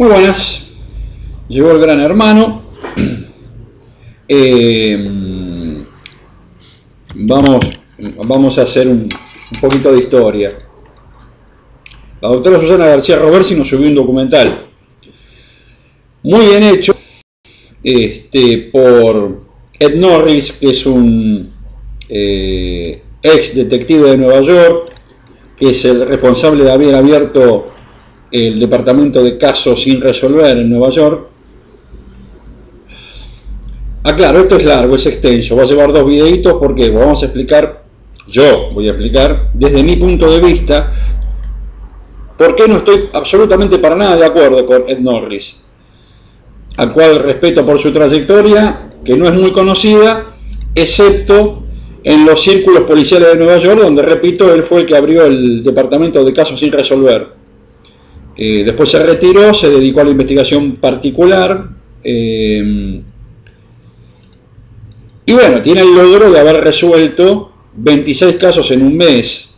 Muy buenas, llegó el gran hermano. Vamos a hacer un poquito de historia. La doctora Susana García Roversi nos subió un documental muy bien hecho por Ed Norris, que es un ex detective de Nueva York, que es el responsable de haber abierto el departamento de casos sin resolver en Nueva York. Claro, esto es largo, es extenso, va a llevar dos videitos porque vamos a explicar, yo voy a explicar desde mi punto de vista por qué no estoy absolutamente para nada de acuerdo con Ed Norris, al cual respeto por su trayectoria, que no es muy conocida, excepto en los círculos policiales de Nueva York, donde, repito, él fue el que abrió el departamento de casos sin resolver. Después se retiró, se dedicó a la investigación particular, y bueno, tiene el logro de haber resuelto 26 casos en un mes.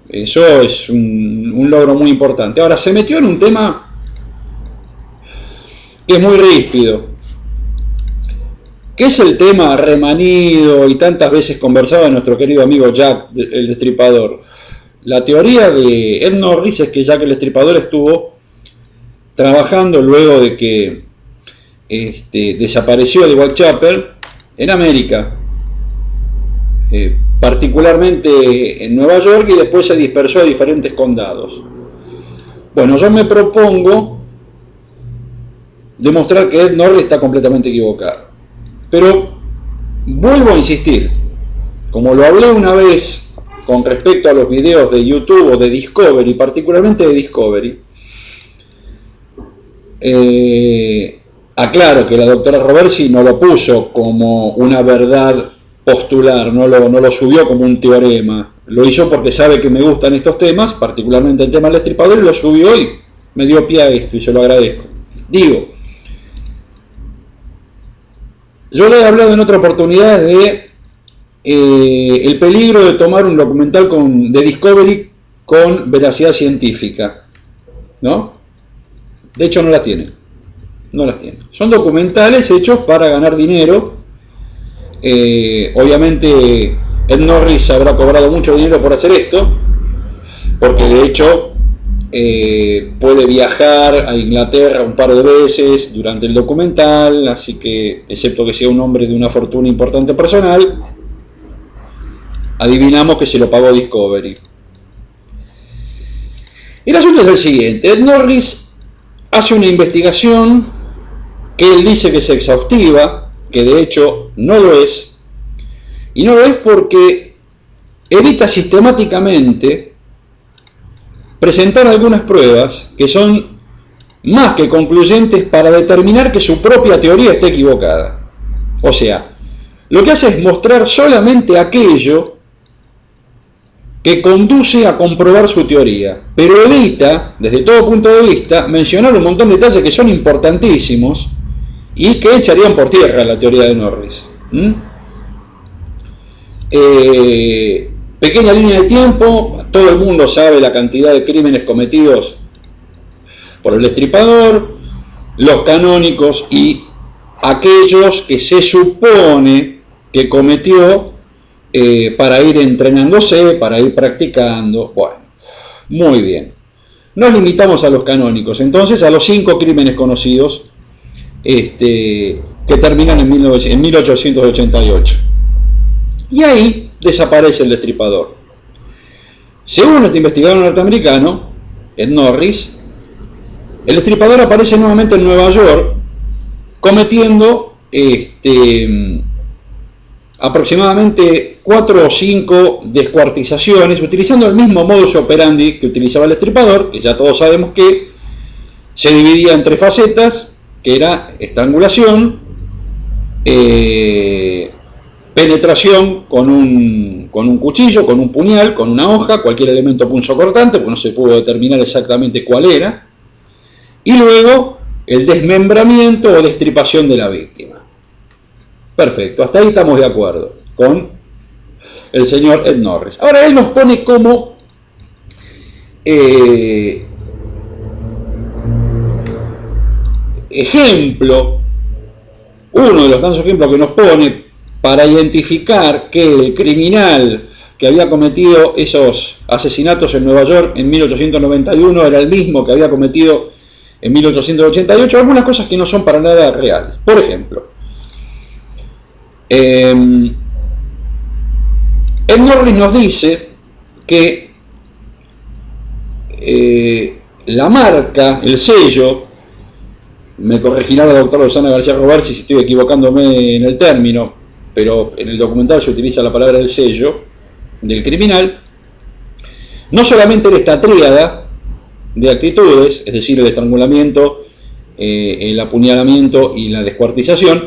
Eso es un logro muy importante. Ahora, se metió en un tema que es muy ríspido, que es el tema remanido y tantas veces conversado de nuestro querido amigo Jack el Destripador. La teoría de Ed Norris es que Jack el Destripador estuvo trabajando luego de que desapareció de Whitechapel en América, particularmente en Nueva York, y después se dispersó a diferentes condados. Bueno, yo me propongo demostrar que Ed Norris está completamente equivocado, pero vuelvo a insistir, como lo hablé una vez con respecto a los videos de YouTube o de Discovery, particularmente de Discovery. Aclaro que la doctora Roversi no lo puso como una verdad postular, no lo subió como un teorema, lo hizo porque sabe que me gustan estos temas, particularmente el tema del Destripador, y lo subió y me dio pie a esto y se lo agradezco. Digo, yo le he hablado en otra oportunidad de el peligro de tomar un documental de Discovery con veracidad científica, ¿no? De hecho no la tiene. No las tiene. Son documentales hechos para ganar dinero. Obviamente Ed Norris habrá cobrado mucho dinero por hacer esto, porque de hecho puede viajar a Inglaterra un par de veces durante el documental, así que, excepto que sea un hombre de una fortuna importante personal, adivinamos que se lo pagó Discovery. El asunto es el siguiente: Ed Norris hace una investigación que él dice que es exhaustiva, que de hecho no lo es, y no lo es porque evita sistemáticamente presentar algunas pruebas que son más que concluyentes para determinar que su propia teoría está equivocada. O sea, lo que hace es mostrar solamente aquello que conduce a comprobar su teoría, pero evita, desde todo punto de vista, mencionar un montón de detalles que son importantísimos y que echarían por tierra la teoría de Norris. Pequeña línea de tiempo, todo el mundo sabe la cantidad de crímenes cometidos por el Destripador, los canónicos y aquellos que se supone que cometió para ir entrenándose, para ir practicando. Bueno, muy bien. Nos limitamos a los canónicos, entonces, a los 5 crímenes conocidos que terminan en 1888. Y ahí desaparece el Destripador. Según este investigador norteamericano, Ed Norris, el Destripador aparece nuevamente en Nueva York, cometiendo aproximadamente 4 o 5 descuartizaciones, utilizando el mismo modus operandi que utilizaba el Destripador, que ya todos sabemos que se dividía en 3 facetas, que era estrangulación, penetración con un cuchillo, con un puñal, con una hoja, cualquier elemento punzocortante, porque no se pudo determinar exactamente cuál era, y luego el desmembramiento o destripación de la víctima. Perfecto, hasta ahí estamos de acuerdo con el señor Ed Norris. Ahora él nos pone como ejemplo, uno de los tantos ejemplos que nos pone para identificar que el criminal que había cometido esos asesinatos en Nueva York en 1891 era el mismo que había cometido en 1888, algunas cosas que no son para nada reales. Por ejemplo, Ed Norris nos dice que la marca, el sello, me corregirá la doctora Rosana García Robarsi si estoy equivocándome en el término, pero en el documental se utiliza la palabra del sello del criminal, no solamente era esta tríada de actitudes, es decir, el estrangulamiento, el apuñalamiento y la descuartización,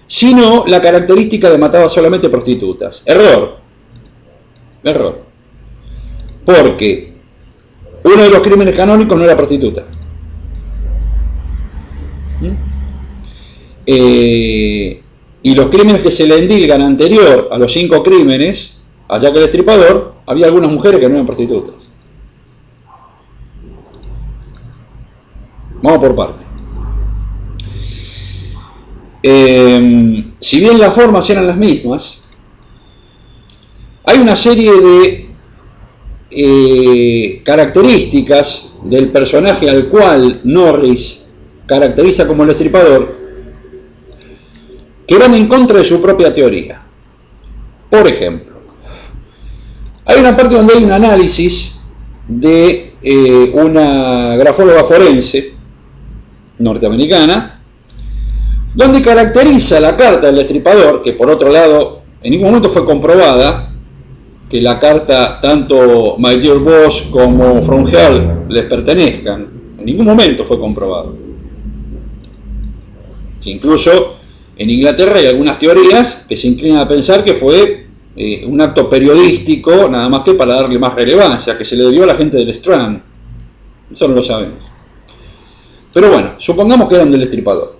sino la característica de mataba solamente prostitutas. Error. Porque uno de los crímenes canónicos no era prostituta. Y los crímenes que se le endilgan anterior a los 5 crímenes, a Jack el Destripador, había algunas mujeres que no eran prostitutas. Vamos por parte. Si bien las formas eran las mismas, hay una serie de características del personaje al cual Norris caracteriza como el Destripador que van en contra de su propia teoría. Por ejemplo, hay una parte donde hay un análisis de una grafóloga forense norteamericana, donde caracteriza la carta del Destripador, que por otro lado en ningún momento fue comprobada, que la carta tanto My Dear Boss como From Hell les pertenezcan, en ningún momento fue comprobado. Incluso en Inglaterra hay algunas teorías que se inclinan a pensar que fue un acto periodístico, nada más que para darle más relevancia, que se le debió a la gente del Strand. Eso no lo sabemos. Pero bueno, supongamos que eran del Destripador.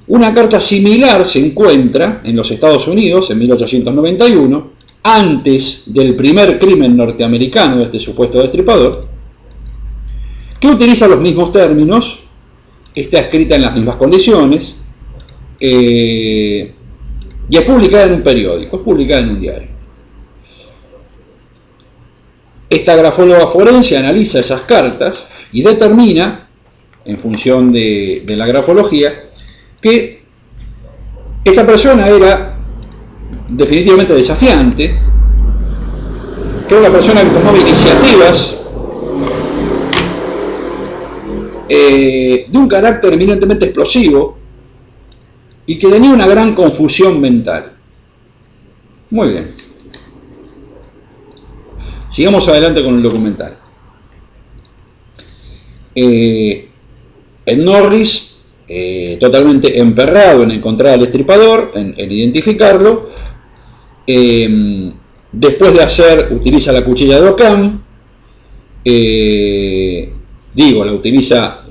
Una carta similar se encuentra en los Estados Unidos en 1891, antes del primer crimen norteamericano de este supuesto Destripador, que utiliza los mismos términos, está escrita en las mismas condiciones, y es publicada en un periódico, es publicada en un diario. Esta grafóloga forense analiza esas cartas y determina, en función de la grafología, que esta persona era definitivamente desafiante, que era una persona que tomaba iniciativas de un carácter eminentemente explosivo y que tenía una gran confusión mental. Muy bien. Sigamos adelante con el documental. Ed Norris, totalmente emperrado en encontrar al Destripador, en identificarlo, después de utiliza la cuchilla de Occam, la utiliza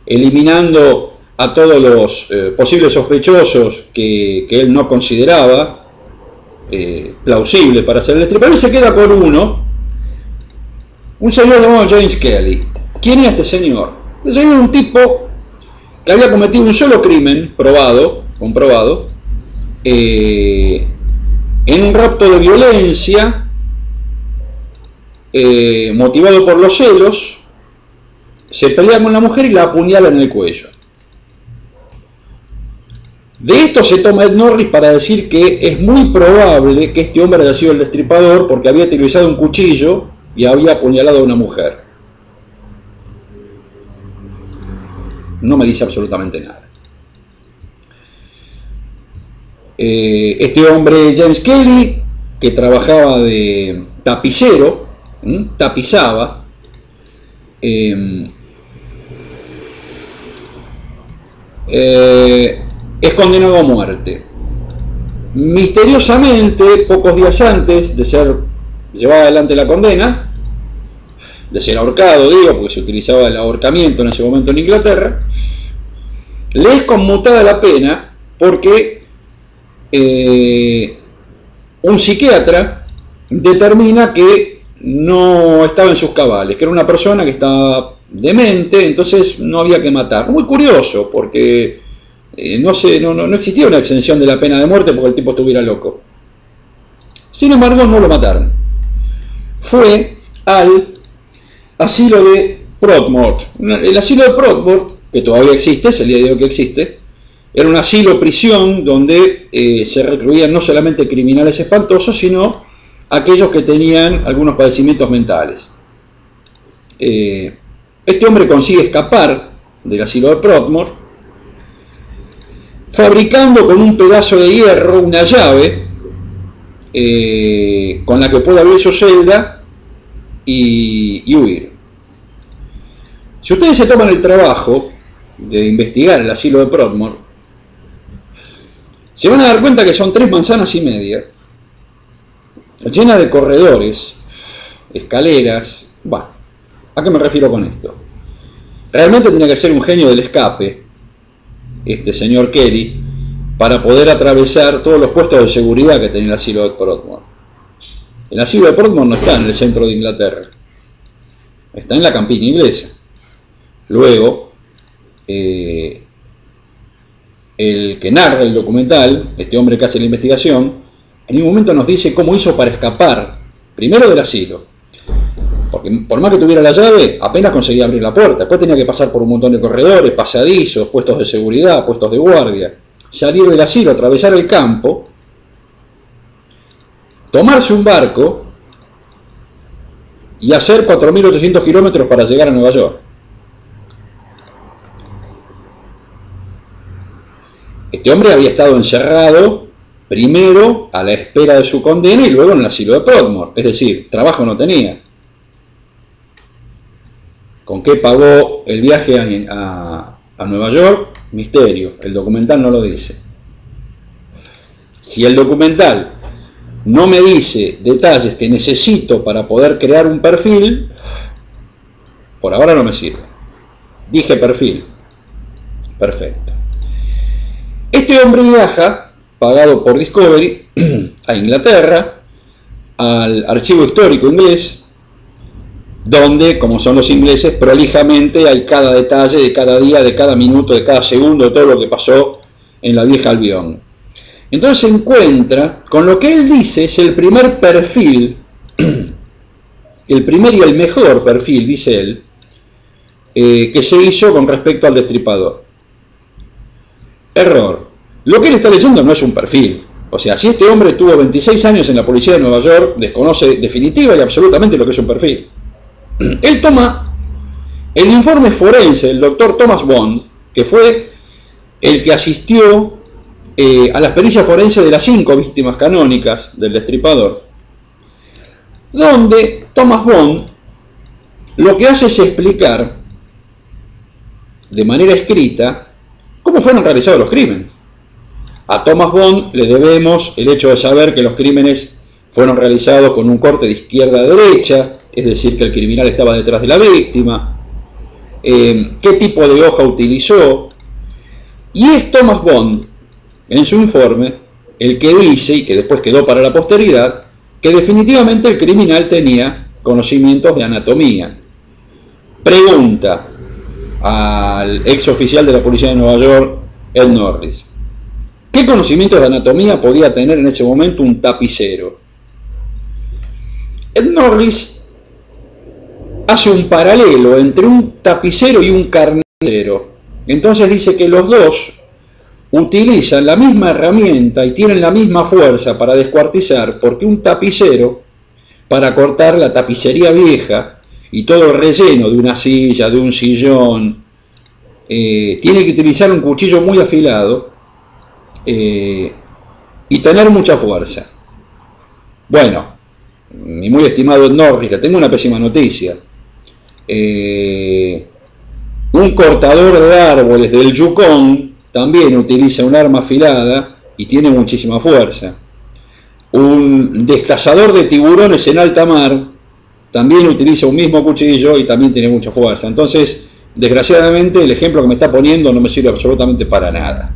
eliminando a todos los posibles sospechosos que él no consideraba plausible para ser el Destripador, y se queda con un señor llamado James Kelly. ¿Quién es este señor? Este señor es un tipo que había cometido un solo crimen comprobado, en un rapto de violencia motivado por los celos. Se pelea con la mujer y la apuñala en el cuello. De esto se toma Ed Norris para decir que es muy probable que este hombre haya sido el Destripador porque había utilizado un cuchillo y había apuñalado a una mujer. No me dice absolutamente nada. Este hombre, James Kelly, que trabajaba de tapicero, tapizaba, es condenado a muerte. Misteriosamente, pocos días antes de ser llevada adelante la condena, de ser ahorcado, porque se utilizaba el ahorcamiento en ese momento en Inglaterra, le es conmutada la pena porque un psiquiatra determina que no estaba en sus cabales, que era una persona que estaba demente, entonces no había que matar. Muy curioso, porque no existía una exención de la pena de muerte porque el tipo estuviera loco. Sin embargo, no lo mataron. Fue al asilo de Proudmoore. El asilo de Proudmoore, que todavía existe, es el día de hoy que existe, era un asilo-prisión donde se recluían no solamente criminales espantosos, sino aquellos que tenían algunos padecimientos mentales. Este hombre consigue escapar del asilo de Proudmoore, fabricando con un pedazo de hierro una llave con la que puede abrir su celda y huir. Si ustedes se toman el trabajo de investigar el asilo de Proudmoore, se van a dar cuenta que son 3 manzanas y media, llenas de corredores, escaleras. Bueno, ¿a qué me refiero con esto? Realmente tenía que ser un genio del escape, este señor Kelly, para poder atravesar todos los puestos de seguridad que tenía el asilo de Proudmoore. El asilo de Proudmoore no está en el centro de Inglaterra, está en la campiña inglesa. Luego, el que narra el documental, este hombre que hace la investigación, en un momento nos dice cómo hizo para escapar, primero del asilo, porque por más que tuviera la llave, apenas conseguía abrir la puerta, después tenía que pasar por un montón de corredores, pasadizos, puestos de seguridad, puestos de guardia, salir del asilo, atravesar el campo, tomarse un barco y hacer 4.800 kilómetros para llegar a Nueva York. Este hombre había estado encerrado primero a la espera de su condena y luego en el asilo de Proudmoore, es decir, trabajo no tenía. ¿Con qué pagó el viaje a Nueva York? Misterio, el documental no lo dice. Si el documental no me dice detalles que necesito para poder crear un perfil, por ahora no me sirve. Dije perfil. Perfecto. Este hombre viaja, pagado por Discovery, a Inglaterra, al archivo histórico inglés, donde, como son los ingleses, prolijamente hay cada detalle de cada día, de cada minuto, de cada segundo, de todo lo que pasó en la vieja Albión. Entonces se encuentra con lo que él dice es el primer perfil, el primer y el mejor perfil, dice él, que se hizo con respecto al Destripador. Error. Lo que él está leyendo no es un perfil. O sea, si este hombre tuvo 26 años en la policía de Nueva York, desconoce definitiva y absolutamente lo que es un perfil. Él toma el informe forense del doctor Thomas Bond, que fue el que asistió a las pericias forenses de las 5 víctimas canónicas del Destripador, donde Thomas Bond lo que hace es explicar de manera escrita cómo fueron realizados los crímenes. A Thomas Bond le debemos el hecho de saber que los crímenes fueron realizados con un corte de izquierda a derecha, es decir, que el criminal estaba detrás de la víctima, qué tipo de hoja utilizó, y es Thomas Bond, en su informe, el que dice, y que después quedó para la posteridad, que definitivamente el criminal tenía conocimientos de anatomía. Pregunta al ex oficial de la policía de Nueva York, Ed Norris, ¿qué conocimientos de anatomía podía tener en ese momento un tapicero? Ed Norris hace un paralelo entre un tapicero y un carnicero. Entonces dice que los dos utilizan la misma herramienta y tienen la misma fuerza para descuartizar, porque un tapicero, para cortar la tapicería vieja y todo el relleno de una silla, de un sillón, tiene que utilizar un cuchillo muy afilado y tener mucha fuerza. Bueno, mi muy estimado Ed Norris, le tengo una pésima noticia. Un cortador de árboles del Yukon también utiliza un arma afilada y tiene muchísima fuerza. Un destazador de tiburones en alta mar también utiliza un mismo cuchillo y también tiene mucha fuerza. Entonces, desgraciadamente, el ejemplo que me está poniendo no me sirve absolutamente para nada.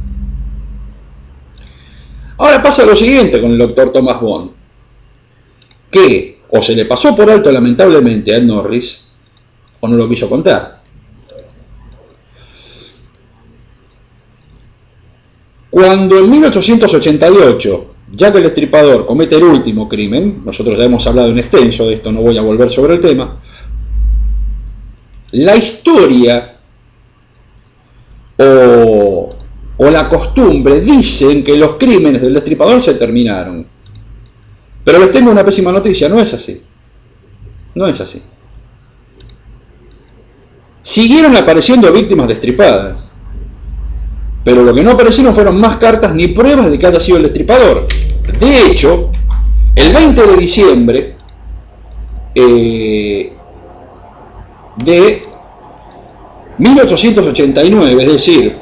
Ahora pasa lo siguiente con el doctor Thomas Bond, que o se le pasó por alto lamentablemente a Ed Norris, o no lo quiso contar. Cuando en 1888 Jack el Destripador comete el último crimen, nosotros ya hemos hablado en extenso de esto, no voy a volver sobre el tema, la historia o la costumbre dicen que los crímenes del Destripador se terminaron. Pero les tengo una pésima noticia, no es así. No es así. Siguieron apareciendo víctimas destripadas, pero lo que no aparecieron fueron más cartas ni pruebas de que haya sido el Destripador. De hecho, el 20 de diciembre de 1889, es decir,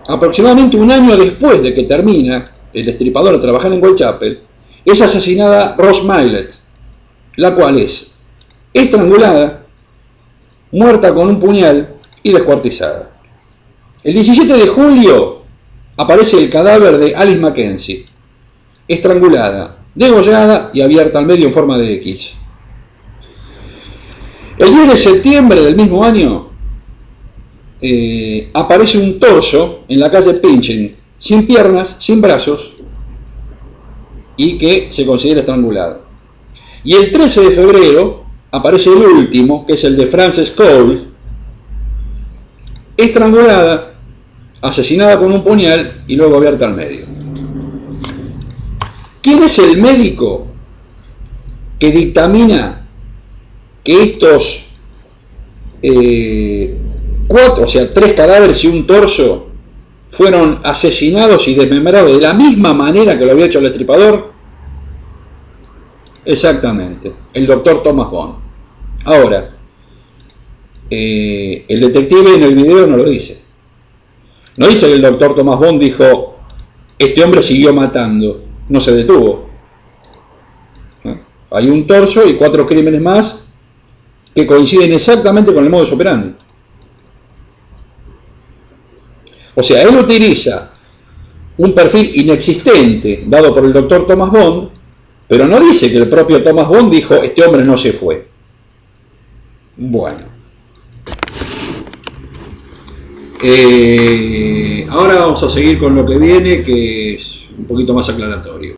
aproximadamente un año después de que termina el Destripador de trabajar en Whitechapel, es asesinada Rose Mylett, la cual es estrangulada, muerta con un puñal y descuartizada. El 17 de julio aparece el cadáver de Alice Mackenzie, estrangulada, degollada y abierta al medio en forma de X. El 10 de septiembre del mismo año aparece un torso en la calle Pinchen, sin piernas, sin brazos, y que se considera estrangulado. Y el 13 de febrero aparece el último, que es el de Frances Cole, estrangulada, asesinada con un puñal y luego abierta al medio. ¿Quién es el médico que dictamina que estos cuatro, o sea, 3 cadáveres y un torso, fueron asesinados y desmembrados de la misma manera que lo había hecho el Destripador? Exactamente, el doctor Thomas Bond. Ahora, el detective en el video no lo dice. No dice que el doctor Thomas Bond dijo, este hombre siguió matando, no se detuvo. Hay un torso y 4 crímenes más que coinciden exactamente con el modus operandi. O sea, él utiliza un perfil inexistente dado por el doctor Thomas Bond, pero no dice que el propio Thomas Bond dijo, este hombre no se fue. Bueno. Ahora vamos a seguir con lo que viene, que es un poquito más aclaratorio.